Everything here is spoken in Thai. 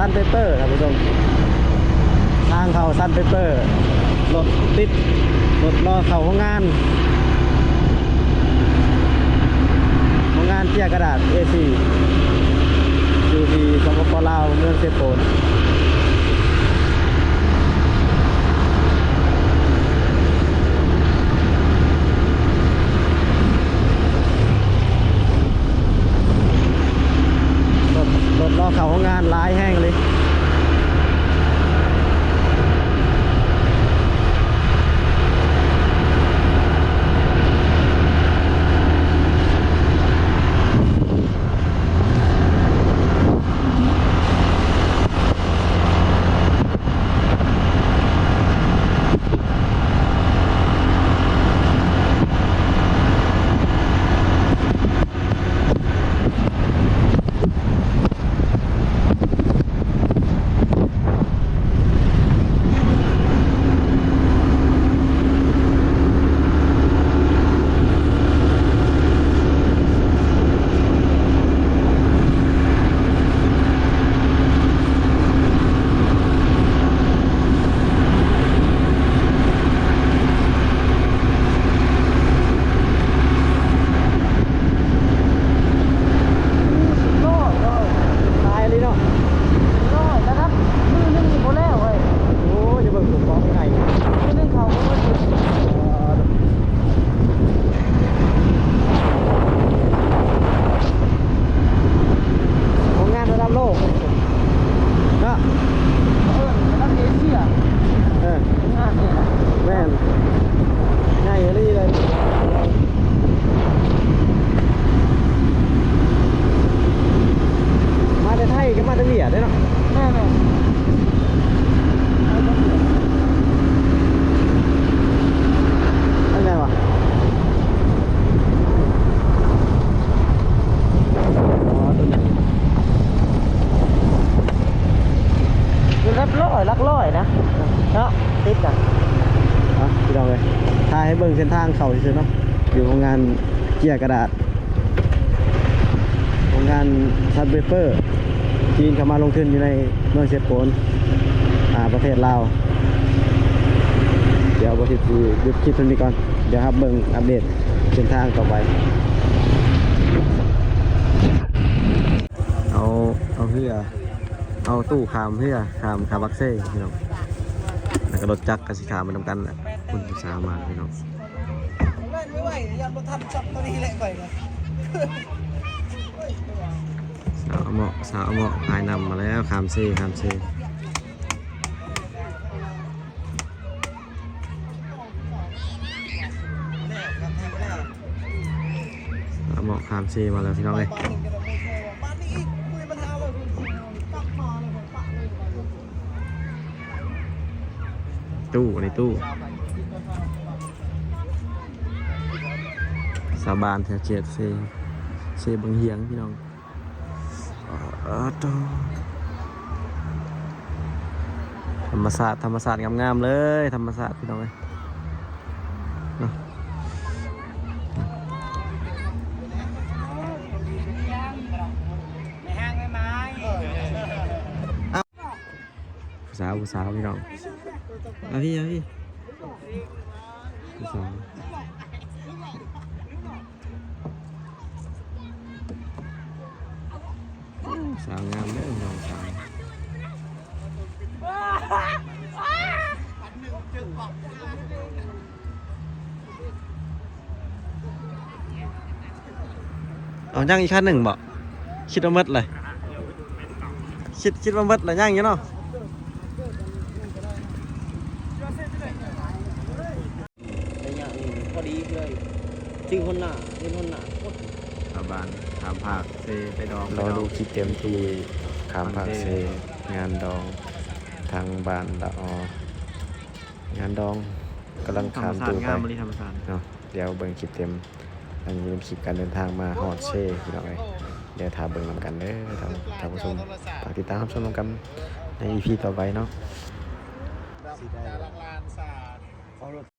ซันเปเปอร์ท่านผู้ชมทางเขาซันเปเปอร์รถติดรถรอเข้าห้องงานเจียกระดาษ A4 อยู่ที่สปป.ลาวเมืองเซโปนรถรอเข้าห้องงานหลายแห้งเลยลักร้อยนะเนาะติดกันพี่น้องเลยถ่ายให้เบิ่งเส้นทางเขาเฉยๆเนาะอยู่โรงงานเจียกระดาษโรงงานซันเปเปอร์จีนเข้ามาลงทุนอยู่ในเมืองเซโปนประเทศลาวเดี๋ยวบริษัทหยุดคลิปตรงนี้ก่อนเดี๋ยวครับเบิ่งอัปเดตเส้นทางต่อไปเอาเพื่อเอาตู้ขามเพื่อขามคาบักเซ่พี่น้องแล้วก็รถจักรกับสีขามมาทำกันแหละคุณสาวมาพี่น้องไม่ไหวยันรถทันจับตัวนี้แหละก่อยเลยสาวเหมาะพายนำมาแล้วขามเซ่สาวเหมาะขามเซ่มาแล้วพี่น้องเลยตู้ในตู้สาบานแถวเจ็ดเซบังเฮียงพี่น้องธรรมศาสตร์งามๆเลยธรรมศาสตร์พี่น้องเลยสาวพี่น้องพี่สาวงามเลยน้องสาวเอาย่างอีกขั้นหนึ่งบ่คิดว่ามัดเลยคิดว่ามัดเลยย่างอย่างเนาะพอดีเลยจริงคนหน้าชาวบ้านขามผักเซไปดองรอดูคลิปเต็มที่ขามผักเซงานดองทางบ้านละงานดองกำลังขามตูไปเนาะเดี๋ยวเบิ่งคลิปเต็มอันนี้เป็นคลิปการเดินทางมาฮอดเซ่พี่น้องเดี๋ยวถามเบิ่งนำกันเด้อท่านผู้ชมฝากติดตามชมนำกันใน EP ต่อไปเนาะ